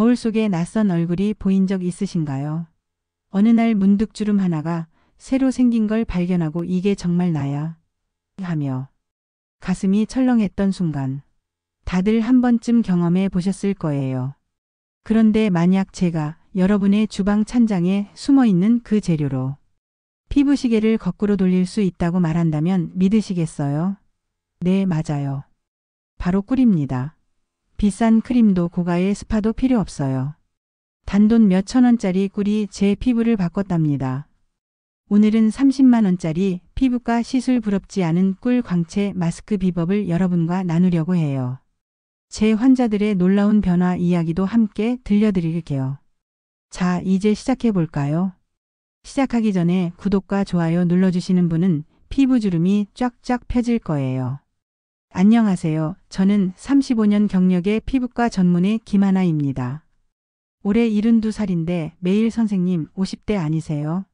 거울 속에 낯선 얼굴이 보인 적 있으신가요? 어느 날 문득 주름 하나가 새로 생긴 걸 발견하고 이게 정말 나야 하며 가슴이 철렁했던 순간 다들 한 번쯤 경험해 보셨을 거예요. 그런데 만약 제가 여러분의 주방 찬장에 숨어 있는 그 재료로 피부 시계를 거꾸로 돌릴 수 있다고 말한다면 믿으시겠어요? 네, 맞아요. 바로 꿀입니다. 비싼 크림도 고가의 스파도 필요 없어요. 단돈 몇천 원짜리 꿀이 제 피부를 바꿨답니다. 오늘은 30만 원짜리 피부과 시술 부럽지 않은 꿀 광채 마스크 비법을 여러분과 나누려고 해요. 제 환자들의 놀라운 변화 이야기도 함께 들려드릴게요. 자, 이제 시작해 볼까요? 시작하기 전에 구독과 좋아요 눌러주시는 분은 피부주름이 쫙쫙 펴질 거예요. 안녕하세요. 저는 35년 경력의 피부과 전문의 김하나입니다. 올해 72살인데 매일 선생님 50대 아니세요?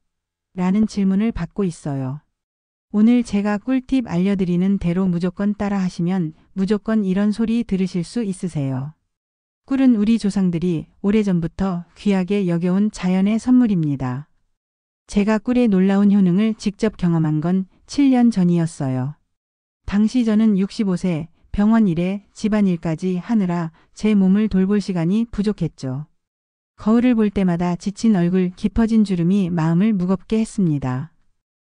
라는 질문을 받고 있어요. 오늘 제가 꿀팁 알려드리는 대로 무조건 따라 하시면 무조건 이런 소리 들으실 수 있으세요. 꿀은 우리 조상들이 오래전부터 귀하게 여겨온 자연의 선물입니다. 제가 꿀의 놀라운 효능을 직접 경험한 건 7년 전이었어요. 당시 저는 65세, 병원 일에 집안일까지 하느라 제 몸을 돌볼 시간이 부족했죠. 거울을 볼 때마다 지친 얼굴, 깊어진 주름이 마음을 무겁게 했습니다.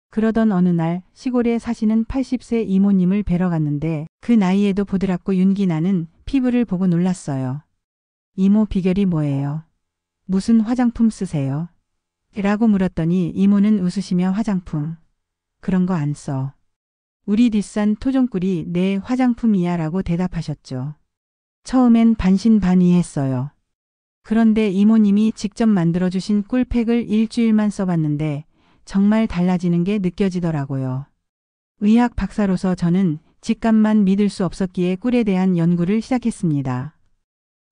그러던 어느 날 시골에 사시는 80세 이모님을 뵈러 갔는데 그 나이에도 보드랍고 윤기 나는 피부를 보고 놀랐어요. 이모, 비결이 뭐예요? 무슨 화장품 쓰세요? 라고 물었더니 이모는 웃으시며 화장품. 그런 거 안 써. 우리 뒷산 토종꿀이 내 화장품이야 라고 대답하셨죠. 처음엔 반신반의했어요. 그런데 이모님이 직접 만들어주신 꿀팩을 일주일만 써봤는데 정말 달라지는 게 느껴지더라고요. 의학 박사로서 저는 직감만 믿을 수 없었기에 꿀에 대한 연구를 시작했습니다.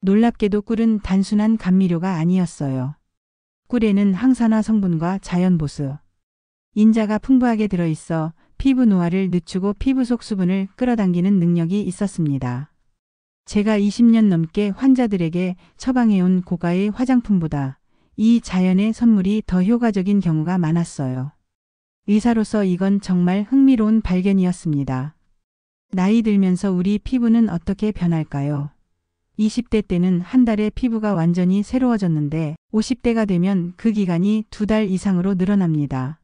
놀랍게도 꿀은 단순한 감미료가 아니었어요. 꿀에는 항산화 성분과 자연 보습, 인자가 풍부하게 들어있어 피부 노화를 늦추고 피부 속 수분을 끌어당기는 능력이 있었습니다. 제가 20년 넘게 환자들에게 처방해온 고가의 화장품보다 이 자연의 선물이 더 효과적인 경우가 많았어요. 의사로서 이건 정말 흥미로운 발견이었습니다. 나이 들면서 우리 피부는 어떻게 변할까요? 20대 때는 한 달에 피부가 완전히 새로워졌는데 50대가 되면 그 기간이 2달 이상으로 늘어납니다.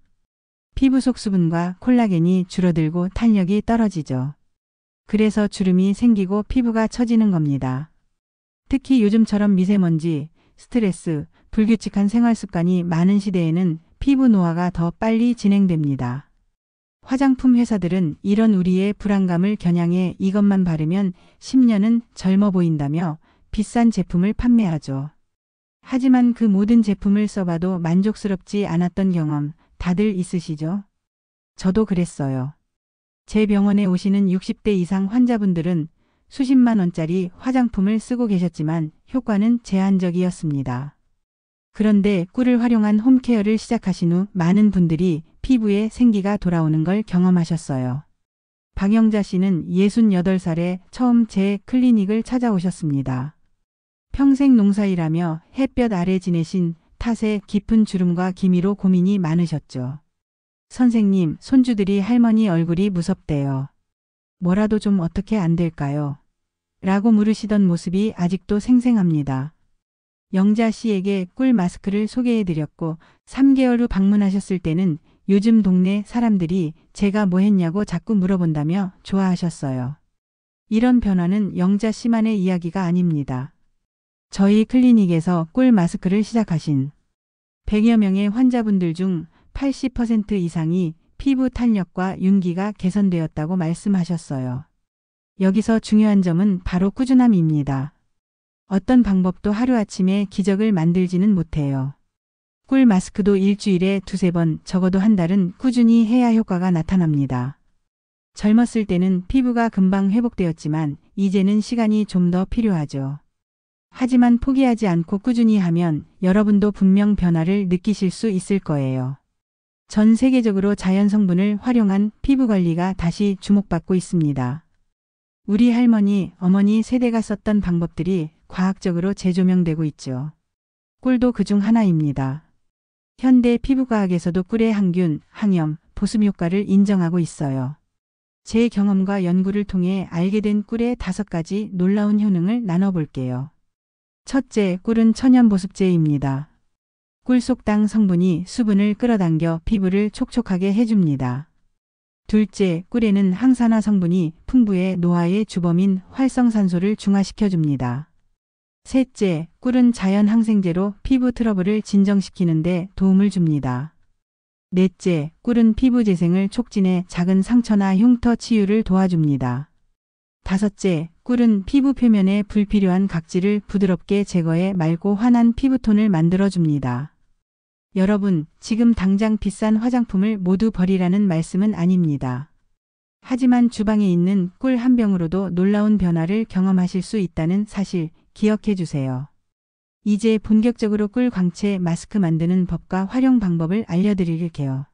피부 속 수분과 콜라겐이 줄어들고 탄력이 떨어지죠. 그래서 주름이 생기고 피부가 처지는 겁니다. 특히 요즘처럼 미세먼지, 스트레스, 불규칙한 생활 습관이 많은 시대에는 피부 노화가 더 빨리 진행됩니다. 화장품 회사들은 이런 우리의 불안감을 겨냥해 이것만 바르면 10년은 젊어 보인다며 비싼 제품을 판매하죠. 하지만 그 모든 제품을 써봐도 만족스럽지 않았던 경험 다들 있으시죠? 저도 그랬어요. 제 병원에 오시는 60대 이상 환자분들은 수십만 원짜리 화장품을 쓰고 계셨지만 효과는 제한적이었습니다. 그런데 꿀을 활용한 홈케어를 시작하신 후 많은 분들이 피부에 생기가 돌아오는 걸 경험하셨어요. 박영자 씨는 68살에 처음 제 클리닉을 찾아오셨습니다. 평생 농사일하며 햇볕 아래 지내신 탓에 깊은 주름과 기미로 고민이 많으셨죠. 선생님, 손주들이 할머니 얼굴이 무섭대요. 뭐라도 좀 어떻게 안 될까요? 라고 물으시던 모습이 아직도 생생합니다. 영자 씨에게 꿀 마스크를 소개해드렸고 3개월 후 방문하셨을 때는 요즘 동네 사람들이 제가 뭐 했냐고 자꾸 물어본다며 좋아하셨어요. 이런 변화는 영자 씨만의 이야기가 아닙니다. 저희 클리닉에서 꿀 마스크를 시작하신 100여 명의 환자분들 중 80% 이상이 피부 탄력과 윤기가 개선되었다고 말씀하셨어요. 여기서 중요한 점은 바로 꾸준함입니다. 어떤 방법도 하루아침에 기적을 만들지는 못해요. 꿀 마스크도 일주일에 2~3번, 적어도 한 달은 꾸준히 해야 효과가 나타납니다. 젊었을 때는 피부가 금방 회복되었지만 이제는 시간이 좀 더 필요하죠. 하지만 포기하지 않고 꾸준히 하면 여러분도 분명 변화를 느끼실 수 있을 거예요. 전 세계적으로 자연 성분을 활용한 피부 관리가 다시 주목받고 있습니다. 우리 할머니, 어머니 세대가 썼던 방법들이 과학적으로 재조명되고 있죠. 꿀도 그중 하나입니다. 현대 피부과학에서도 꿀의 항균, 항염, 보습 효과를 인정하고 있어요. 제 경험과 연구를 통해 알게 된 꿀의 5가지 놀라운 효능을 나눠볼게요. 첫째, 꿀은 천연 보습제입니다. 꿀 속당 성분이 수분을 끌어당겨 피부를 촉촉하게 해줍니다. 둘째, 꿀에는 항산화 성분이 풍부해 노화의 주범인 활성산소를 중화시켜줍니다. 셋째, 꿀은 자연 항생제로 피부 트러블을 진정시키는데 도움을 줍니다. 넷째, 꿀은 피부 재생을 촉진해 작은 상처나 흉터 치유를 도와줍니다. 다섯째, 꿀은 피부 표면에 불필요한 각질을 부드럽게 제거해 맑고 환한 피부톤을 만들어줍니다. 여러분, 지금 당장 비싼 화장품을 모두 버리라는 말씀은 아닙니다. 하지만 주방에 있는 꿀 한 병으로도 놀라운 변화를 경험하실 수 있다는 사실 기억해 주세요. 이제 본격적으로 꿀 광채 마스크 만드는 법과 활용 방법을 알려드릴게요.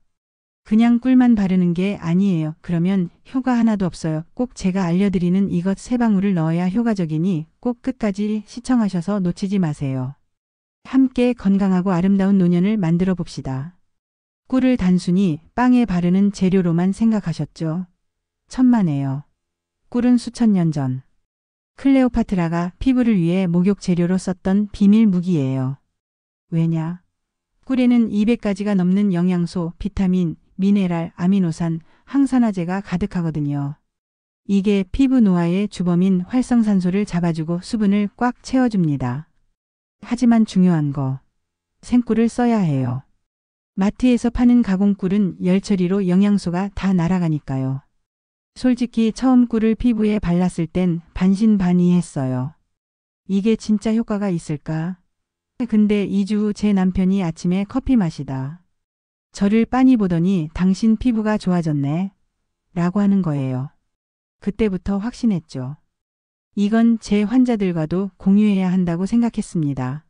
그냥 꿀만 바르는 게 아니에요. 그러면 효과 하나도 없어요. 꼭 제가 알려드리는 이것 3방울을 넣어야 효과적이니 꼭 끝까지 시청하셔서 놓치지 마세요. 함께 건강하고 아름다운 노년을 만들어 봅시다. 꿀을 단순히 빵에 바르는 재료로만 생각하셨죠? 천만에요. 꿀은 수천 년 전 클레오파트라가 피부를 위해 목욕 재료로 썼던 비밀 무기예요. 왜냐? 꿀에는 200가지가 넘는 영양소, 비타민, 미네랄, 아미노산, 항산화제가 가득하거든요. 이게 피부 노화의 주범인 활성산소를 잡아주고 수분을 꽉 채워줍니다. 하지만 중요한 거, 생꿀을 써야 해요. 마트에서 파는 가공꿀은 열 처리로 영양소가 다 날아가니까요. 솔직히 처음 꿀을 피부에 발랐을 땐 반신반의했어요. 이게 진짜 효과가 있을까? 근데 2주 후 제 남편이 아침에 커피 마시다 저를 빤히 보더니 당신 피부가 좋아졌네 라고 하는 거예요. 그때부터 확신했죠. 이건 제 환자들과도 공유해야 한다고 생각했습니다.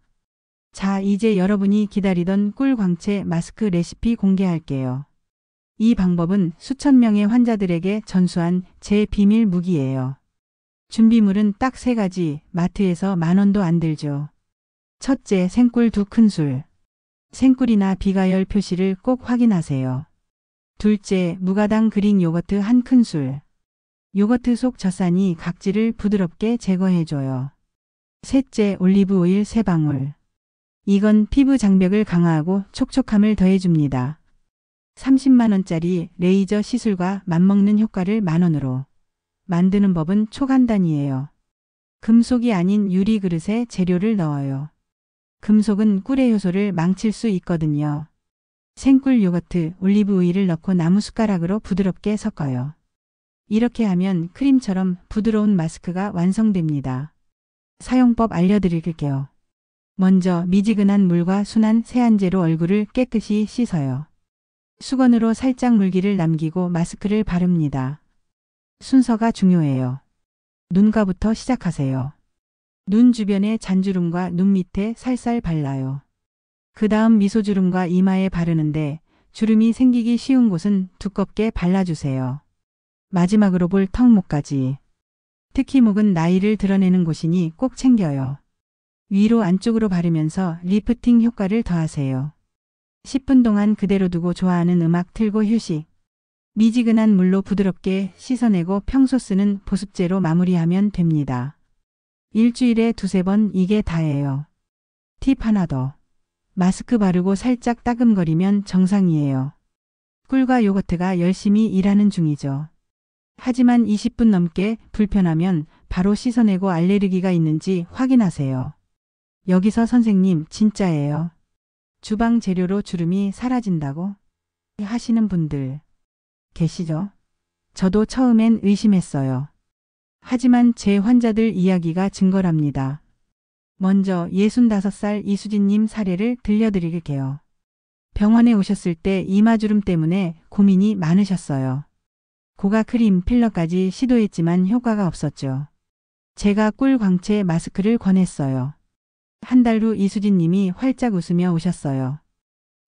자, 이제 여러분이 기다리던 꿀 광채 마스크 레시피 공개할게요. 이 방법은 수천 명의 환자들에게 전수한 제 비밀 무기예요. 준비물은 딱 3가지, 마트에서 10,000원도 안 들죠. 첫째, 생꿀 2큰술. 생꿀이나 비가열 표시를 꼭 확인하세요. 둘째, 무가당 그릭 요거트 1큰술. 요거트 속 젖산이 각질을 부드럽게 제거해줘요. 셋째, 올리브 오일 3방울. 이건 피부 장벽을 강화하고 촉촉함을 더해줍니다. 30만원짜리 레이저 시술과 맞먹는 효과를 10,000원으로. 만드는 법은 초간단이에요. 금속이 아닌 유리 그릇에 재료를 넣어요. 금속은 꿀의 효소를 망칠 수 있거든요. 생꿀 요거트, 올리브 오일을 넣고 나무 숟가락으로 부드럽게 섞어요. 이렇게 하면 크림처럼 부드러운 마스크가 완성됩니다. 사용법 알려드릴게요. 먼저 미지근한 물과 순한 세안제로 얼굴을 깨끗이 씻어요. 수건으로 살짝 물기를 남기고 마스크를 바릅니다. 순서가 중요해요. 눈가부터 시작하세요. 눈 주변에 잔주름과 눈 밑에 살살 발라요. 그 다음 미소주름과 이마에 바르는데 주름이 생기기 쉬운 곳은 두껍게 발라주세요. 마지막으로 볼 턱목까지. 특히 목은 나이를 드러내는 곳이니 꼭 챙겨요. 위로 안쪽으로 바르면서 리프팅 효과를 더하세요. 10분 동안 그대로 두고 좋아하는 음악 틀고 휴식. 미지근한 물로 부드럽게 씻어내고 평소 쓰는 보습제로 마무리하면 됩니다. 일주일에 2~3번 이게 다예요. 팁 하나 더. 마스크 바르고 살짝 따끔거리면 정상이에요. 꿀과 요거트가 열심히 일하는 중이죠. 하지만 20분 넘게 불편하면 바로 씻어내고 알레르기가 있는지 확인하세요. 여기서 선생님 진짜예요. 주방 재료로 주름이 사라진다고 하시는 분들 계시죠? 저도 처음엔 의심했어요. 하지만 제 환자들 이야기가 증거랍니다. 먼저 65살 이수진님 사례를 들려드릴게요. 병원에 오셨을 때 이마주름 때문에 고민이 많으셨어요. 고가 크림, 필러까지 시도했지만 효과가 없었죠. 제가 꿀 광채 마스크를 권했어요. 한 달 후 이수진님이 활짝 웃으며 오셨어요.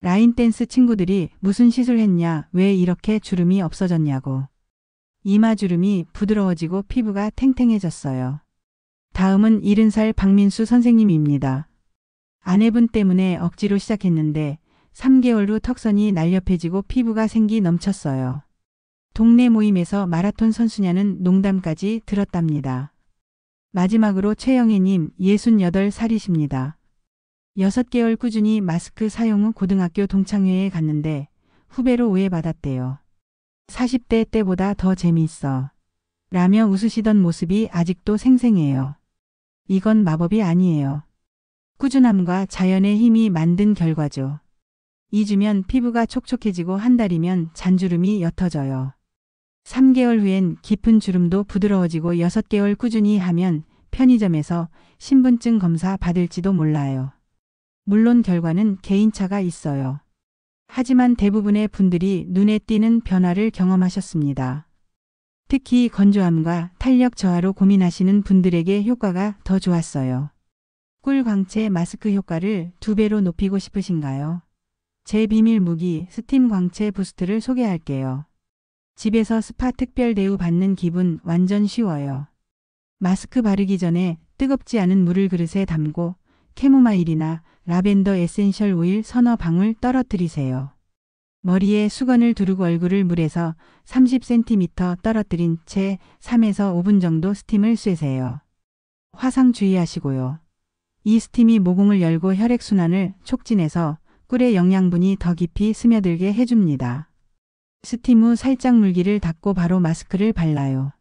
라인 댄스 친구들이 무슨 시술했냐, 왜 이렇게 주름이 없어졌냐고. 이마주름이 부드러워지고 피부가 탱탱해졌어요. 다음은 70살 박민수 선생님입니다. 아내분 때문에 억지로 시작했는데 3개월 후 턱선이 날렵해지고 피부가 생기 넘쳤어요. 동네 모임에서 마라톤 선수냐는 농담까지 들었답니다. 마지막으로 최영애님 68살이십니다. 6개월 꾸준히 마스크 사용 후 고등학교 동창회에 갔는데 후배로 오해받았대요. 40대 때보다 더 재미있어 라며 웃으시던 모습이 아직도 생생해요. 이건 마법이 아니에요. 꾸준함과 자연의 힘이 만든 결과죠. 2주면 피부가 촉촉해지고 한 달이면 잔주름이 옅어져요. 3개월 후엔 깊은 주름도 부드러워지고 6개월 꾸준히 하면 편의점에서 신분증 검사 받을지도 몰라요. 물론 결과는 개인차가 있어요. 하지만 대부분의 분들이 눈에 띄는 변화를 경험하셨습니다. 특히 건조함과 탄력 저하로 고민하시는 분들에게 효과가 더 좋았어요. 꿀 광채 마스크 효과를 2배로 높이고 싶으신가요? 제 비밀 무기 스팀 광채 부스트를 소개할게요. 집에서 스파 특별 대우 받는 기분 완전 쉬워요. 마스크 바르기 전에 뜨겁지 않은 물을 그릇에 담고 캐모마일이나 라벤더 에센셜 오일 서너 방울 떨어뜨리세요. 머리에 수건을 두르고 얼굴을 물에서 30cm 떨어뜨린 채 3에서 5분 정도 스팀을 쐬세요. 화상 주의하시고요. 이 스팀이 모공을 열고 혈액순환을 촉진해서 꿀의 영양분이 더 깊이 스며들게 해줍니다. 스팀 후 살짝 물기를 닦고 바로 마스크를 발라요.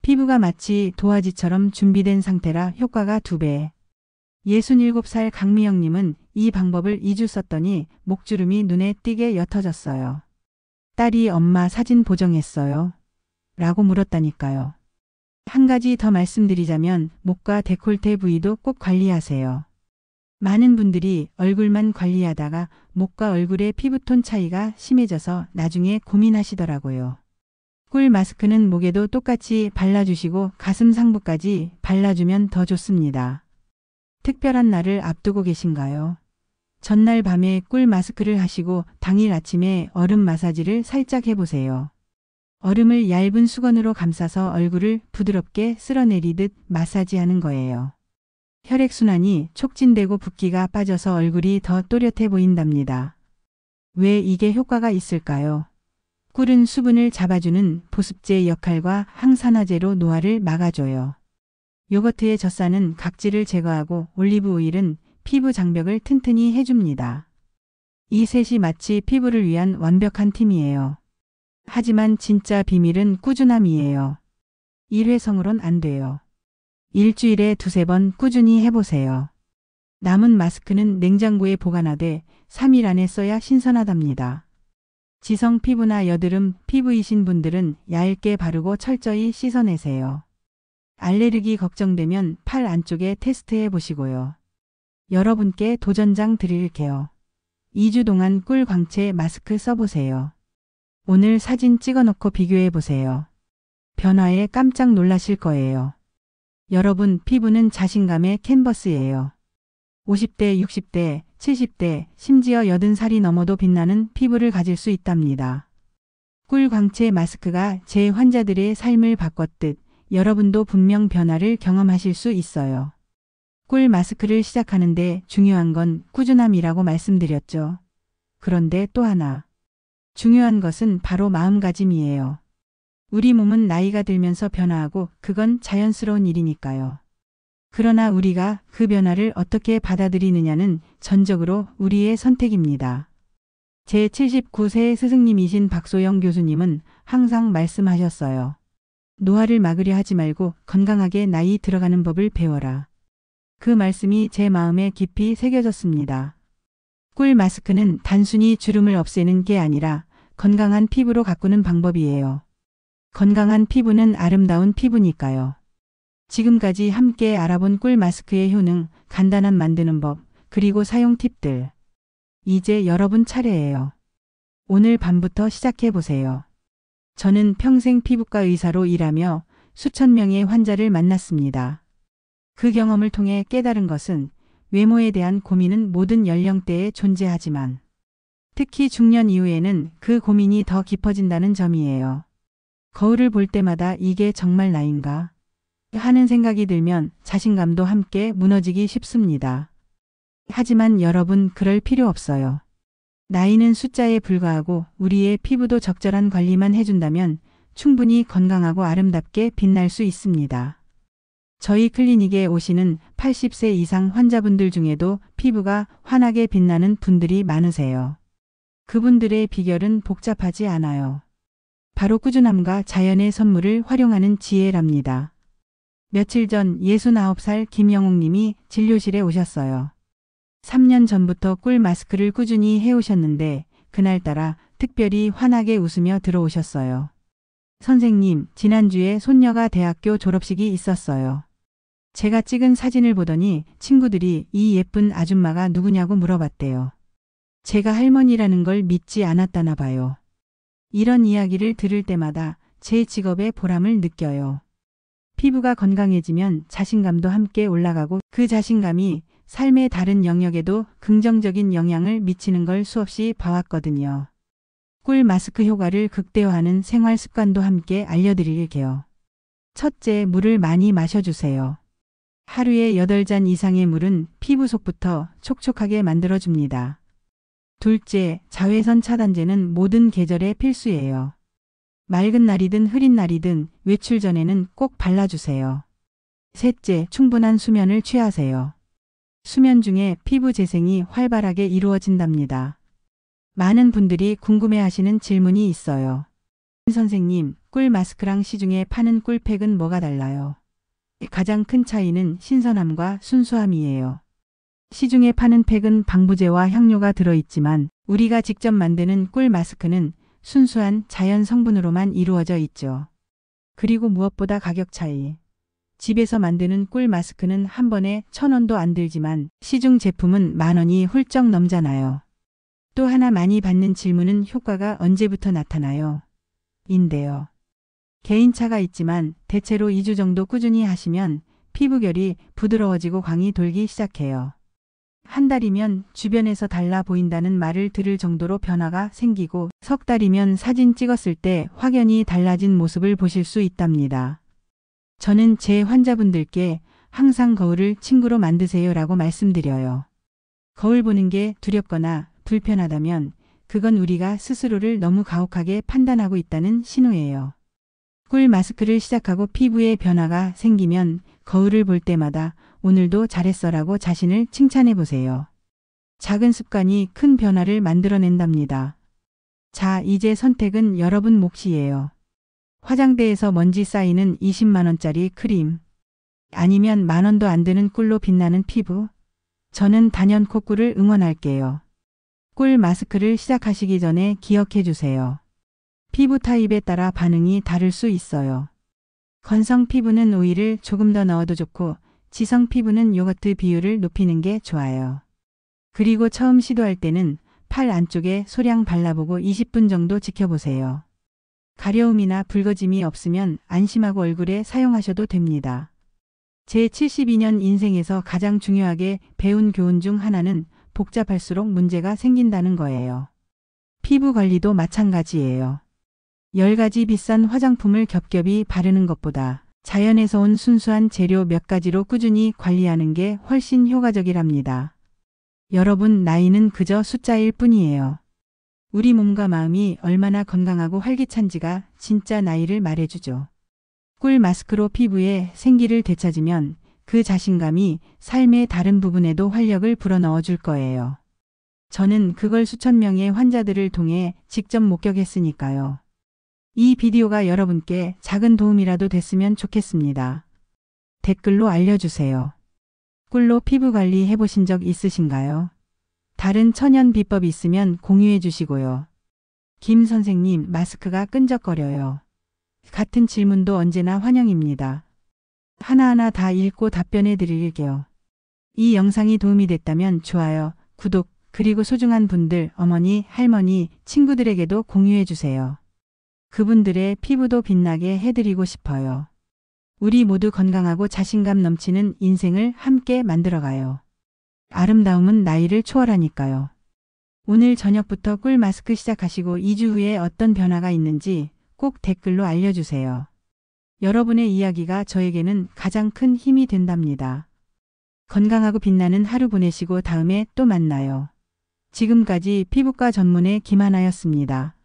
피부가 마치 도화지처럼 준비된 상태라 효과가 2배. 67살 강미영님은 이 방법을 2주 썼더니 목주름이 눈에 띄게 옅어졌어요. 딸이 엄마 사진 보정했어요. 라고 물었다니까요. 한 가지 더 말씀드리자면 목과 데콜테 부위도 꼭 관리하세요. 많은 분들이 얼굴만 관리하다가 목과 얼굴의 피부톤 차이가 심해져서 나중에 고민하시더라고요. 꿀 마스크는 목에도 똑같이 발라주시고 가슴 상부까지 발라주면 더 좋습니다. 특별한 날을 앞두고 계신가요? 전날 밤에 꿀 마스크를 하시고 당일 아침에 얼음 마사지를 살짝 해보세요. 얼음을 얇은 수건으로 감싸서 얼굴을 부드럽게 쓸어내리듯 마사지하는 거예요. 혈액순환이 촉진되고 붓기가 빠져서 얼굴이 더 또렷해 보인답니다. 왜 이게 효과가 있을까요? 꿀은 수분을 잡아주는 보습제 역할과 항산화제로 노화를 막아줘요. 요거트의 젖산은 각질을 제거하고 올리브 오일은 피부 장벽을 튼튼히 해줍니다. 이 셋이 마치 피부를 위한 완벽한 팀이에요. 하지만 진짜 비밀은 꾸준함이에요. 1회성으론 안 돼요. 일주일에 2~3번 꾸준히 해보세요. 남은 마스크는 냉장고에 보관하되 3일 안에 써야 신선하답니다. 지성 피부나 여드름 피부이신 분들은 얇게 바르고 철저히 씻어내세요. 알레르기 걱정되면 팔 안쪽에 테스트해 보시고요. 여러분께 도전장 드릴게요. 2주 동안 꿀 광채 마스크 써보세요. 오늘 사진 찍어놓고 비교해 보세요. 변화에 깜짝 놀라실 거예요. 여러분 피부는 자신감의 캔버스예요. 50대, 60대, 70대, 심지어 80살이 넘어도 빛나는 피부를 가질 수 있답니다. 꿀 광채 마스크가 제 환자들의 삶을 바꿨듯 여러분도 분명 변화를 경험하실 수 있어요. 꿀 마스크를 시작하는데 중요한 건 꾸준함이라고 말씀드렸죠. 그런데 또 하나. 중요한 것은 바로 마음가짐이에요. 우리 몸은 나이가 들면서 변화하고 그건 자연스러운 일이니까요. 그러나 우리가 그 변화를 어떻게 받아들이느냐는 전적으로 우리의 선택입니다. 제 79세 스승님이신 박소영 교수님은 항상 말씀하셨어요. 노화를 막으려 하지 말고 건강하게 나이 들어가는 법을 배워라. 그 말씀이 제 마음에 깊이 새겨졌습니다. 꿀 마스크는 단순히 주름을 없애는 게 아니라 건강한 피부로 가꾸는 방법이에요. 건강한 피부는 아름다운 피부니까요. 지금까지 함께 알아본 꿀 마스크의 효능, 간단한 만드는 법, 그리고 사용 팁들. 이제 여러분 차례예요. 오늘 밤부터 시작해보세요. 저는 평생 피부과 의사로 일하며 수천 명의 환자를 만났습니다. 그 경험을 통해 깨달은 것은 외모에 대한 고민은 모든 연령대에 존재하지만 특히 중년 이후에는 그 고민이 더 깊어진다는 점이에요. 거울을 볼 때마다 이게 정말 나인가? 하는 생각이 들면 자신감도 함께 무너지기 쉽습니다. 하지만 여러분, 그럴 필요 없어요. 나이는 숫자에 불과하고 우리의 피부도 적절한 관리만 해준다면 충분히 건강하고 아름답게 빛날 수 있습니다. 저희 클리닉에 오시는 80세 이상 환자분들 중에도 피부가 환하게 빛나는 분들이 많으세요. 그분들의 비결은 복잡하지 않아요. 바로 꾸준함과 자연의 선물을 활용하는 지혜랍니다. 며칠 전 69살 김영옥 님이 진료실에 오셨어요. 3년 전부터 꿀 마스크를 꾸준히 해오셨는데 그날따라 특별히 환하게 웃으며 들어오셨어요. 선생님, 지난주에 손녀가 대학교 졸업식이 있었어요. 제가 찍은 사진을 보더니 친구들이 이 예쁜 아줌마가 누구냐고 물어봤대요. 제가 할머니라는 걸 믿지 않았다나 봐요. 이런 이야기를 들을 때마다 제 직업의 보람을 느껴요. 피부가 건강해지면 자신감도 함께 올라가고 그 자신감이 삶의 다른 영역에도 긍정적인 영향을 미치는 걸 수없이 봐왔거든요. 꿀 마스크 효과를 극대화하는 생활 습관도 함께 알려드릴게요. 첫째, 물을 많이 마셔주세요. 하루에 8잔 이상의 물은 피부 속부터 촉촉하게 만들어줍니다. 둘째, 자외선 차단제는 모든 계절에 필수예요. 맑은 날이든 흐린 날이든 외출 전에는 꼭 발라주세요. 셋째, 충분한 수면을 취하세요. 수면 중에 피부 재생이 활발하게 이루어진답니다. 많은 분들이 궁금해하시는 질문이 있어요. 선생님, 꿀 마스크랑 시중에 파는 꿀팩은 뭐가 달라요? 가장 큰 차이는 신선함과 순수함이에요. 시중에 파는 팩은 방부제와 향료가 들어있지만 우리가 직접 만드는 꿀 마스크는 순수한 자연 성분으로만 이루어져 있죠. 그리고 무엇보다 가격 차이. 집에서 만드는 꿀 마스크는 한 번에 1,000원도 안 들지만 시중 제품은 10,000원이 훌쩍 넘잖아요. 또 하나 많이 받는 질문은 효과가 언제부터 나타나요? 인데요. 개인차가 있지만 대체로 2주 정도 꾸준히 하시면 피부결이 부드러워지고 광이 돌기 시작해요. 한 달이면 주변에서 달라 보인다는 말을 들을 정도로 변화가 생기고 석 달이면 사진 찍었을 때 확연히 달라진 모습을 보실 수 있답니다. 저는 제 환자분들께 항상 거울을 친구로 만드세요라고 말씀드려요. 거울 보는 게 두렵거나 불편하다면 그건 우리가 스스로를 너무 가혹하게 판단하고 있다는 신호예요. 꿀 마스크를 시작하고 피부에 변화가 생기면 거울을 볼 때마다 오늘도 잘했어라고 자신을 칭찬해 보세요. 작은 습관이 큰 변화를 만들어낸답니다. 자, 이제 선택은 여러분 몫이에요. 화장대에서 먼지 쌓이는 20만원짜리 크림. 아니면 10,000원도 안 드는 꿀로 빛나는 피부. 저는 단연코 꿀을 응원할게요. 꿀 마스크를 시작하시기 전에 기억해 주세요. 피부 타입에 따라 반응이 다를 수 있어요. 건성 피부는 오일을 조금 더 넣어도 좋고 지성 피부는 요거트 비율을 높이는 게 좋아요. 그리고 처음 시도할 때는 팔 안쪽에 소량 발라보고 20분 정도 지켜보세요. 가려움이나 붉어짐이 없으면 안심하고 얼굴에 사용하셔도 됩니다. 제 72년 인생에서 가장 중요하게 배운 교훈 중 하나는 복잡할수록 문제가 생긴다는 거예요. 피부 관리도 마찬가지예요. 10가지 비싼 화장품을 겹겹이 바르는 것보다 자연에서 온 순수한 재료 몇 가지로 꾸준히 관리하는 게 훨씬 효과적이랍니다. 여러분, 나이는 그저 숫자일 뿐이에요. 우리 몸과 마음이 얼마나 건강하고 활기찬지가 진짜 나이를 말해주죠. 꿀 마스크로 피부에 생기를 되찾으면 그 자신감이 삶의 다른 부분에도 활력을 불어넣어 줄 거예요. 저는 그걸 수천 명의 환자들을 통해 직접 목격했으니까요. 이 비디오가 여러분께 작은 도움이라도 됐으면 좋겠습니다. 댓글로 알려주세요. 꿀로 피부 관리 해보신 적 있으신가요? 다른 천연 비법 있으면 공유해 주시고요. 김 선생님, 마스크가 끈적거려요. 같은 질문도 언제나 환영입니다. 하나하나 다 읽고 답변해 드릴게요. 이 영상이 도움이 됐다면 좋아요, 구독, 그리고 소중한 분들, 어머니, 할머니, 친구들에게도 공유해 주세요. 그분들의 피부도 빛나게 해드리고 싶어요. 우리 모두 건강하고 자신감 넘치는 인생을 함께 만들어가요. 아름다움은 나이를 초월하니까요. 오늘 저녁부터 꿀 마스크 시작하시고 2주 후에 어떤 변화가 있는지 꼭 댓글로 알려주세요. 여러분의 이야기가 저에게는 가장 큰 힘이 된답니다. 건강하고 빛나는 하루 보내시고 다음에 또 만나요. 지금까지 피부과 전문의 김하나였습니다.